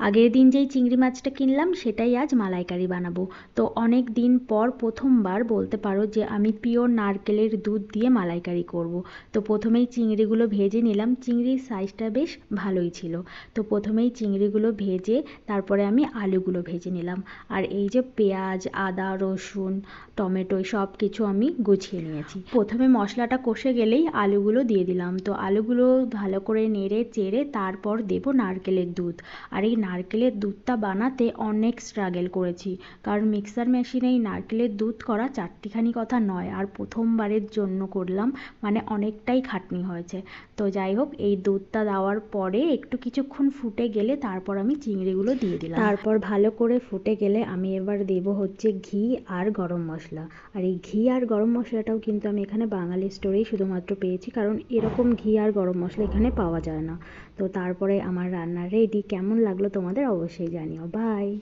আগের দিন যেই চিংড়ি মাছটা কিনলাম সেটাই আজ মালাইকারি বানাবো। তো অনেক দিন পর প্রথমবার বলতে পারো যে আমি পিওর নারকেলের দুধ দিয়ে মালাইকারি করব। তো প্রথমেই চিংড়িগুলো ভেজে নিলাম, চিংড়ির সাইজটা বেশ ভালোই ছিল। তো প্রথমেই চিংড়িগুলো ভেজে তারপরে আমি আলুগুলো ভেজে নিলাম। আর এই যে পেঁয়াজ, আদা, রসুন, টমেটো সব কিছু আমি গুছিয়ে নিয়েছি। প্রথমে মশলাটা কষে গেলেই আলুগুলো দিয়ে দিলাম। তো আলুগুলো ভালো করে নেড়ে চেড়ে তারপর দেব নারকেলের দুধ। আর এই নারকেলের দুধটা বানাতে অনেক স্ট্রাগল করেছি, কারণ মিক্সার মেশিনে এই নারকেলের দুধ করা চারটিখানি কথা নয়, আর প্রথমবারের জন্য করলাম, মানে অনেকটাই খাটনি হয়েছে। তো যাই হোক, এই দুধটা দেওয়ার পরে একটু কিছুক্ষণ ফুটে গেলে তারপর আমি চিংড়িগুলো দিয়ে দিলাম। তারপর ভালো করে ফুটে গেলে আমি এবার দেব হচ্ছে ঘি আর গরম মশলা। আর এই ঘি আর গরম মশলাটাও কিন্তু আমি এখানে বাঙালি স্টোরেই শুধুমাত্র পেয়েছি, কারণ এরকম ঘি আর গরম মশলা এখানে পাওয়া যায় না। তো তারপরে আমার রান্না রেডি। কেমন লাগলো তোমাদের অবশ্যই জানিও। বাই।